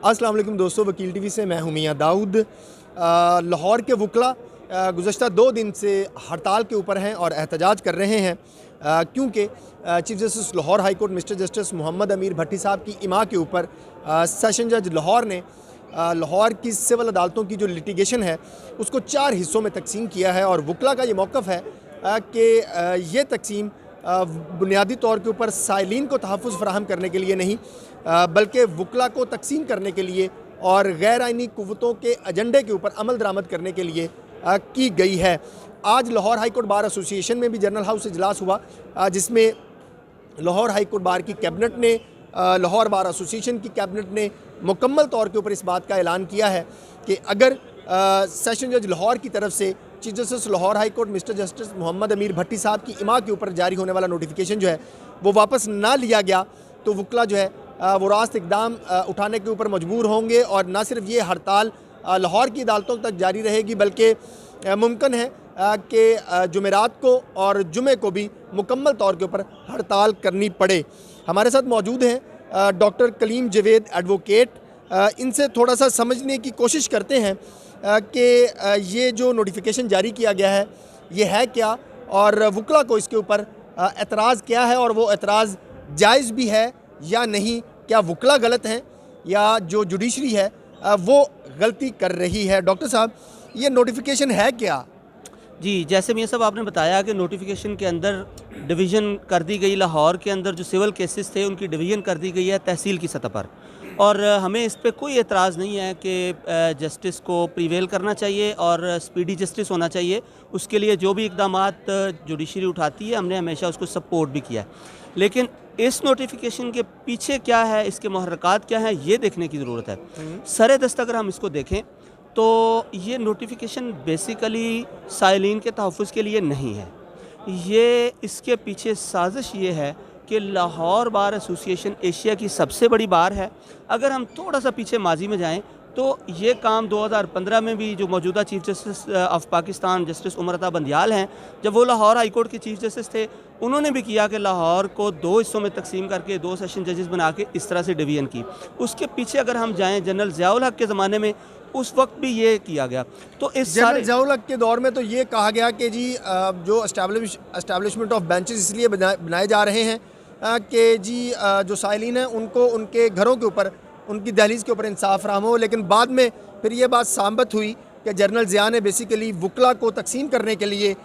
अस्सलाम वालेकुम दोस्तों, वकील टीवी से मैं हूं मियां दाऊद। लाहौर के वकला गुज़श्ता 2 दिन से हड़ताल के ऊपर हैं और एहतजाज कर रहे हैं क्योंकि chief justice Lahore high court mister justice Mohammad Amir Bhatti साहब की इमा के ऊपर सेशन जज लाहौर ने लाहौर की सिविल अदालतों की जो लिटिगेशन है उसको 4 हिस्सों में तकसीम किया है। और वकला का ये मौक़िफ़ है कि ये तकसीम बुनियादी तौर के ऊपर साइलिन को तहफ़्फ़ुज़ फ़राहम करने के लिए नहीं बल्कि वकला को तकसीम करने के लिए और गैर आइनी क़ुव्वतों के एजेंडे के ऊपर अमल दरामद करने के लिए की गई है। आज Lahore high court bar association में भी जनरल हाउस इजलास हुआ जिसमें लाहौर हाई कोर्ट बार की कैबिनेट ने लाहौर बार एसोसिएशन की कैबिनेट ने मुकम्मल तौर के ऊपर इस बात का ऐलान किया है कि अगर सेशन जज लाहौर की तरफ से chief justice Lahore high court mister justice Mohammad Amir Bhatti साहब की इमा के ऊपर जारी होने वाला नोटिफिकेशन जो है वो वापस ना लिया गया तो वकला जो है वो रास्त इकदाम उठाने के ऊपर मजबूर होंगे। और ना सिर्फ ये हड़ताल लाहौर की अदालतों तक जारी रहेगी बल्कि मुमकिन है कि जुमेरात को और जुमे को भी मुकम्मल तौर के ऊपर हड़ताल करनी पड़े। हमारे साथ मौजूद हैं डॉक्टर कलीम जवेद एडवोकेट। इनसे थोड़ा सा समझने की कोशिश करते हैं कि ये जो नोटिफिकेशन जारी किया गया है ये है क्या और वकला को इसके ऊपर एतराज़ क्या है और वो एतराज़ जायज़ भी है या नहीं। क्या वकला गलत हैं या जो जुडिशरी है वो गलती कर रही है। डॉक्टर साहब, ये नोटिफिकेशन है क्या? जी, जैसे मियां साहब आपने बताया कि नोटिफिकेशन के अंदर डिवीज़न कर दी गई, लाहौर के अंदर जो सिविल केसेस थे उनकी डिवीज़न कर दी गई है तहसील की सतह पर। और हमें इस पे कोई एतराज़ नहीं है कि जस्टिस को प्रीवेल करना चाहिए और स्पीडी जस्टिस होना चाहिए। उसके लिए जो भी इक़दामात जुडिशरी उठाती है हमने हमेशा उसको सपोर्ट भी किया है। लेकिन इस नोटिफिकेशन के पीछे क्या है, इसके मुहर्रकात क्या हैं, ये देखने की ज़रूरत है। सरे दस्त अगर हम इसको देखें तो ये नोटिफिकेशन बेसिकली साइलिन के तहफ़्फ़ुज़ के लिए नहीं है। ये इसके पीछे साजिश ये है कि लाहौर बार एसोसिएशन एशिया की सबसे बड़ी बार है। अगर हम थोड़ा सा पीछे माजी में जाएं तो ये काम 2015 में भी जो मौजूदा chief justice of Pakistan justice Umar Ata Bandial हैं, जब वो लाहौर हाई कोर्ट के चीफ जस्टिस थे, उन्होंने भी किया कि लाहौर को 2 हिस्सों में तकसीम करके 2 सेशन जजेस बना के इस तरह से डिवीज़न की। उसके पीछे अगर हम जाएँ जनरल ज़ियाउल हक के ज़माने में उस वक्त भी ये किया गया। तो इस जनरल ज़ियाउल हक के दौर में तो ये कहा गया कि जी जो एस्टैब्लिशमेंट ऑफ बेंचेस इसलिए बनाए जा रहे हैं कि जी जो साइलिन हैं उनको उनके घरों के ऊपर उनकी दहलीज़ के ऊपर इंसाफ फराहम हो। लेकिन बाद में फिर ये बात साबित हुई कि जनरल ज़िया ने बेसिकली वकला को तकसीम करने के लिए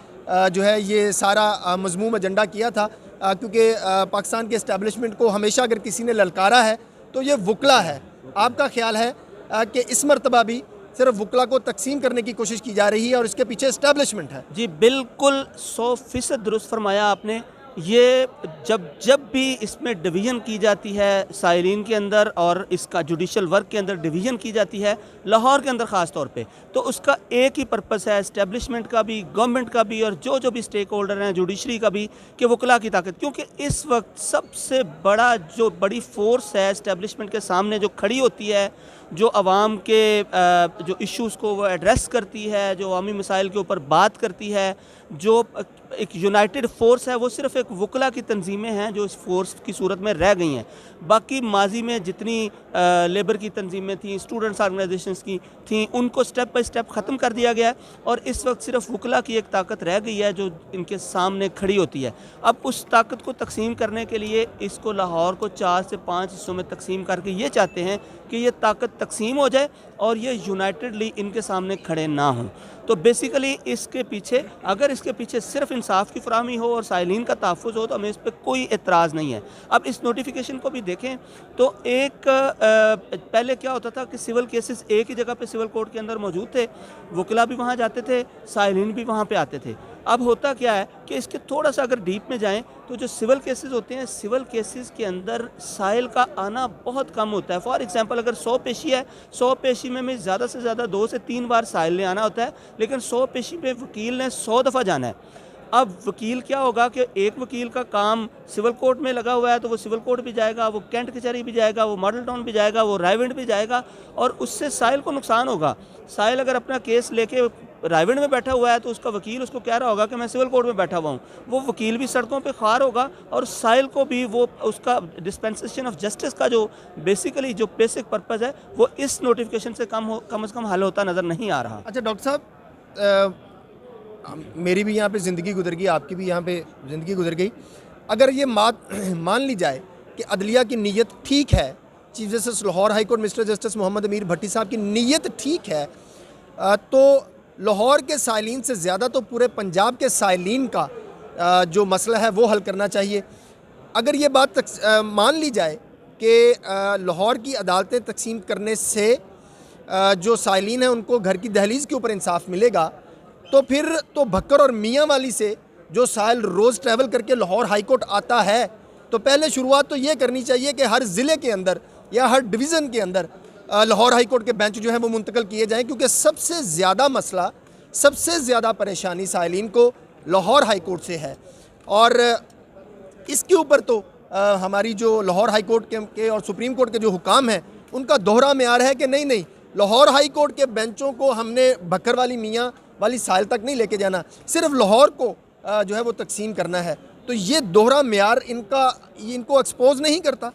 जो है ये सारा मज़मूम एजेंडा किया था क्योंकि पाकिस्तान के इस्टेब्लिशमेंट को हमेशा अगर किसी ने ललकारा है तो ये वकला है। आपका ख्याल है कि इस मरतबा भी सिर्फ वकला को तकसीम करने की कोशिश की जा रही है और इसके पीछे इस्टेब्लिशमेंट है? जी बिल्कुल 100% दुरुस्त फरमाया आपने। ये जब भी इसमें डिवीज़न की जाती है साइलिन के अंदर और इसका जुडिशल वर्क के अंदर डिवीज़न की जाती है लाहौर के अंदर ख़ास तौर पे, तो उसका एक ही पर्पस है इस्टेब्लिशमेंट का भी, गवर्नमेंट का भी और जो भी स्टेक होल्डर हैं जुडिशरी का भी, कि वकला की ताकत। क्योंकि इस वक्त सबसे बड़ी फोर्स है इस्टेब्लिशमेंट के सामने जो खड़ी होती है, जो आवाम के जो इश्यूज़ को वो एड्रेस करती है, जो अवामी मसाइल के ऊपर बात करती है, जो एक यूनाइटेड फोर्स है, वो सिर्फ एक वकला की तंजीमें हैं जो इस फोर्स की सूरत में रह गई हैं। बाकी माजी में जितनी लेबर की तंजीमें थीं, स्टूडेंट्स ऑर्गेनाइजेशंस की थीं, उनको स्टेप बाय स्टेप ख़त्म कर दिया गया है और इस वक्त सिर्फ वकला की एक ताकत रह गई है जो इनके सामने खड़ी होती है। अब उस ताकत को तकसीम करने के लिए इसको लाहौर को 4 से 5 हिस्सों में तकसीम करके ये चाहते हैं कि ये ताकत तकसीम हो जाए और ये यूनाइटेडली इनके सामने खड़े ना हों। तो बेसिकली इसके पीछे, अगर इसके पीछे सिर्फ इंसाफ की फराहमी हो और साइलिन का तहफ़्फ़ुज़ हो तो हमें इस पर कोई एतराज़ नहीं है। अब इस नोटिफिकेशन को भी देखें तो एक पहले क्या होता था कि सिविल केसेस एक ही जगह पे सिविल कोर्ट के अंदर मौजूद थे, वकला भी वहाँ जाते थे, साइलिन भी वहाँ पे आते थे। अब होता क्या है कि इसके थोड़ा सा अगर डीप में जाएं तो जो सिविल केसेस होते हैं, सिविल केसेस के अंदर साइल का आना बहुत कम होता है। फॉर एग्जांपल अगर 100 पेशी है, 100 पेशी में ज़्यादा से ज़्यादा 2 से 3 बार साइल ने आना होता है, लेकिन 100 पेशी पे वकील ने 100 दफ़ा जाना है। अब वकील क्या होगा कि एक वकील का काम सिविल कोर्ट में लगा हुआ है तो वो सिविल कोर्ट भी जाएगा, वो कैंट कचहरी भी जाएगा, वो मॉडल टाउन भी जाएगा, वो रायविंड भी जाएगा और उससे साइल को नुकसान होगा। साइल अगर अपना केस लेके रायविंड में बैठा हुआ है तो उसका वकील उसको कह रहा होगा कि मैं सिविल कोर्ट में बैठा हुआ हूँ, वो वकील भी सड़कों पे ख़ार होगा और साहिल को भी वो उसका डिस्पेंसेशन ऑफ जस्टिस का जो बेसिकली जो बेसिक पर्पज़ है वो इस नोटिफिकेशन से कम से कम हल होता नज़र नहीं आ रहा। अच्छा डॉक्टर साहब, मेरी भी यहाँ पे ज़िंदगी गुजर गई, आपकी भी यहाँ पे ज़िंदगी गुजर गई। अगर ये मान ली जाए कि अदलिया की नीयत ठीक है, chief justice Lahore high court mister justice Mohammad Amir Bhatti साहब की नीयत ठीक है, तो लाहौर के साइलिन से ज़्यादा तो पूरे पंजाब के साइलिन का जो मसला है वो हल करना चाहिए। अगर ये बात मान ली जाए कि लाहौर की अदालतें तकसीम करने से जो साइलिन है उनको घर की दहलीज़ के ऊपर इंसाफ मिलेगा, तो फिर तो भक्कर और मियाँ वाली से जो साहिल रोज़ ट्रैवल करके लाहौर हाई कोर्ट आता है, तो पहले शुरुआत तो ये करनी चाहिए कि हर ज़िले के अंदर या हर डिवीज़न के अंदर लाहौर हाई कोर्ट के बेंच जो है वो मुंतकिल किए जाएँ, क्योंकि सबसे ज़्यादा मसला, सबसे ज़्यादा परेशानी साइलिन को लाहौर हाई कोर्ट से है। और इसके ऊपर तो हमारी जो लाहौर हाई कोर्ट के और सुप्रीम कोर्ट के जो हुकाम हैं उनका दोहरा मेयार है कि नहीं, लाहौर हाई कोर्ट के बेंचों को हमने भक्कर वाली मियाँ वाली साइल तक नहीं लेके जाना, सिर्फ लाहौर को जो है वो तकसीम करना है। तो ये दोहरा मेयार इनको एक्सपोज नहीं करता।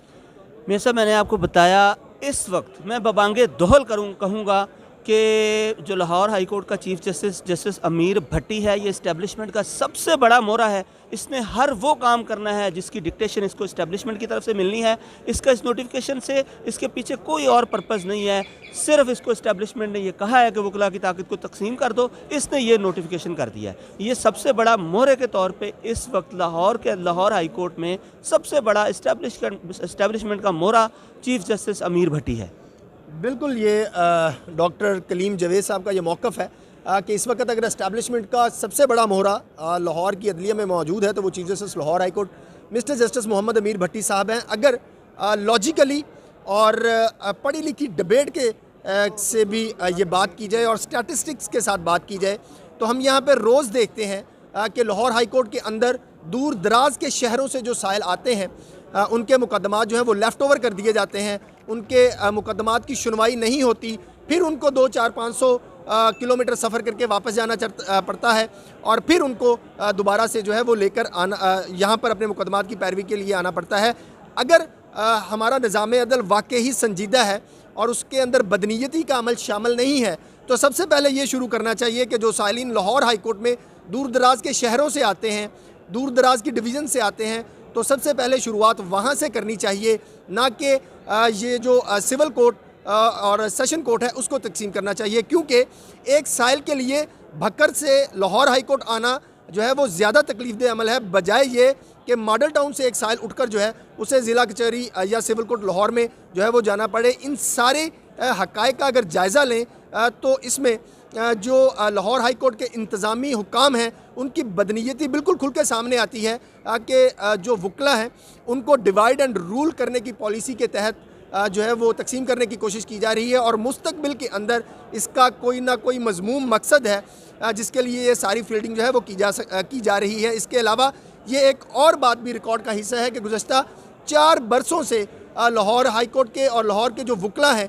मेरे साहब, मैंने आपको बताया, इस वक्त मैं बबांगे दोहल कहूँगा कि जो लाहौर हाई कोर्ट का चीफ जस्टिस अमीर भट्टी है, ये इस्टेब्लिशमेंट का सबसे बड़ा मोहरा है। इसने हर वो काम करना है जिसकी डिक्टेशन इसको इस्टेब्लिशमेंट की तरफ से मिलनी है। इसका इस नोटिफिकेशन से इसके पीछे कोई और पर्पज़ नहीं है, सिर्फ इसको इस्टेब्लिशमेंट ने ये कहा है कि वकला की ताकत को तकसीम कर दो, इसने ये नोटिफिकेशन कर दिया है। ये सबसे बड़ा मोहरे के तौर पर इस वक्त लाहौर हाई कोर्ट में सबसे बड़ा इस्टेब्लिशमेंट का मोहरा चीफ जस्टिस अमीर भट्टी है। बिल्कुल, ये डॉक्टर कलीम जवेद साहब का ये मौक़िफ़ है कि इस वक्त अगर एस्टैब्लिशमेंट का सबसे बड़ा मोहरा लाहौर की अदलिया में मौजूद है तो वो chief justice Lahore high court mister justice Mohammad Amir Bhatti साहब हैं। अगर लॉजिकली और पढ़ी लिखी डिबेट के से भी ये बात की जाए और स्टैटिस्टिक्स के साथ बात की जाए, तो हम यहाँ पर रोज़ देखते हैं कि लाहौर हाई कोर्ट के अंदर दूर दराज के शहरों से जो साइल आते हैं उनके मुकदमात जो हैं वो लेफ़्ट ओवर कर दिए जाते हैं, उनके मुकदमात की सुनवाई नहीं होती, फिर उनको 200-400-500 किलोमीटर सफ़र करके वापस जाना पड़ता है और फिर उनको दोबारा से जो है वो लेकर आना यहाँ पर अपने मुकदमात की पैरवी के लिए आना पड़ता है। अगर हमारा निज़ाम अदल वाकई ही संजीदा है और उसके अंदर बदनीयती का अमल शामिल नहीं है, तो सबसे पहले ये शुरू करना चाहिए कि जो साइलिन लाहौर हाई कोर्ट में दूर दराज के शहरों से आते हैं, दूर दराज की डिवीज़न से आते हैं, तो सबसे पहले शुरुआत वहाँ से करनी चाहिए, ना कि ये जो सिविल कोर्ट और सेशन कोर्ट है उसको तकसीम करना चाहिए। क्योंकि एक साइल के लिए भक्कर से लाहौर हाई कोर्ट आना जो है वो ज़्यादा तकलीफ़देह अमल है, बजाय ये कि मॉडल टाउन से एक साइल उठकर जो है उसे ज़िला कचहरी या सिविल कोर्ट लाहौर में जो है वो जाना पड़े। इन सारे हक़ाइक़ का अगर जायज़ा लें तो इसमें जो लाहौर हाई कोर्ट के इंतज़ामी हुकाम हैं उनकी बदनीयती बिल्कुल खुल के सामने आती है कि जो वकला हैं उनको डिवाइड एंड रूल करने की पॉलिसी के तहत जो है वो तकसीम करने की कोशिश की जा रही है और मुस्तकबिल के अंदर इसका कोई ना कोई मज़मूम मकसद है जिसके लिए ये सारी फील्डिंग जो है वो की जा रही है। इसके अलावा ये एक और बात भी रिकॉर्ड का हिस्सा है कि गुज़श्ता 4 बरसों से लाहौर हाई कोर्ट के और लाहौर के जो वकला हैं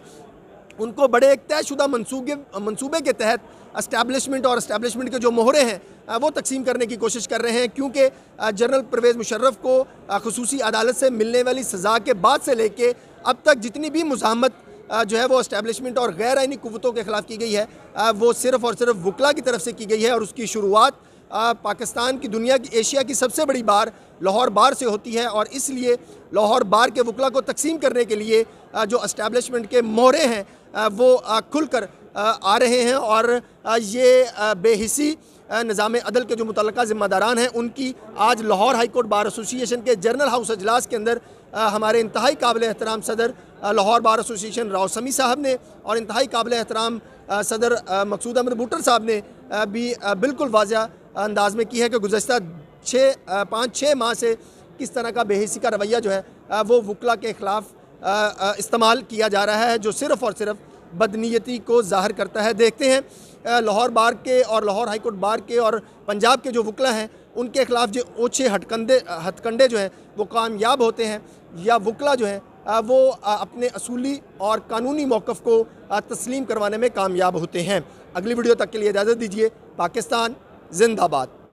उनको बड़े एक तयशुदा मंसूबे के तहत एस्टैब्लिशमेंट और एस्टैब्लिशमेंट के जो मोहरे हैं वो तकसीम करने की कोशिश कर रहे हैं। क्योंकि जनरल परवेज़ मुशर्रफ को ख़ुसूसी अदालत से मिलने वाली सज़ा के बाद से लेके अब तक जितनी भी मुज़ाहमत जो है वो एस्टैब्लिशमेंट और गैर आइनी कुव्वतों के ख़िलाफ़ की गई है वो सिर्फ़ और सिर्फ वकला की तरफ से की गई है और उसकी शुरुआत पाकिस्तान की, दुनिया की, एशिया की सबसे बड़ी बार लाहौर बार से होती है। और इसलिए लाहौर बार के वकला को तकसीम करने के लिए जो एस्टैब्लिशमेंट के मोहरे हैं वो खुलकर आ रहे हैं और ये बेहिसी निज़ाम अदल के जो मुतल्लका ज़िम्मेदारान हैं उनकी आज Lahore high court bar association के जनरल हाउस अजलास के अंदर हमारे इंतहाई काबिल एहतराम सदर लाहौर बार एसोसिएशन राव समी साहब ने और इंतहाई काबिल एहतराम सदर मकसूद अहमद बूटर साहब ने भी बिल्कुल वाज़ह अंदाज में की है कि गुज़श्ता 5-6 माह से किस तरह का बेहिसी का रवैया जो है वो वकला के ख़िलाफ़ इस्तेमाल किया जा रहा है, जो सिर्फ़ और सिर्फ बदनीयती को ज़ाहिर करता है। देखते हैं लाहौर बार के और लाहौर हाई कोर्ट बार के और पंजाब के जो वकला हैं उनके ख़िलाफ़ जो ओछे हथकंडे जो हैं वो कामयाब होते हैं या वकला जो हैं वो अपने असूली और कानूनी मौक़िफ़ को तस्लीम करवाने में कामयाब होते हैं। अगली वीडियो तक के लिए इजाज़त दीजिए। पाकिस्तान जिंदाबाद।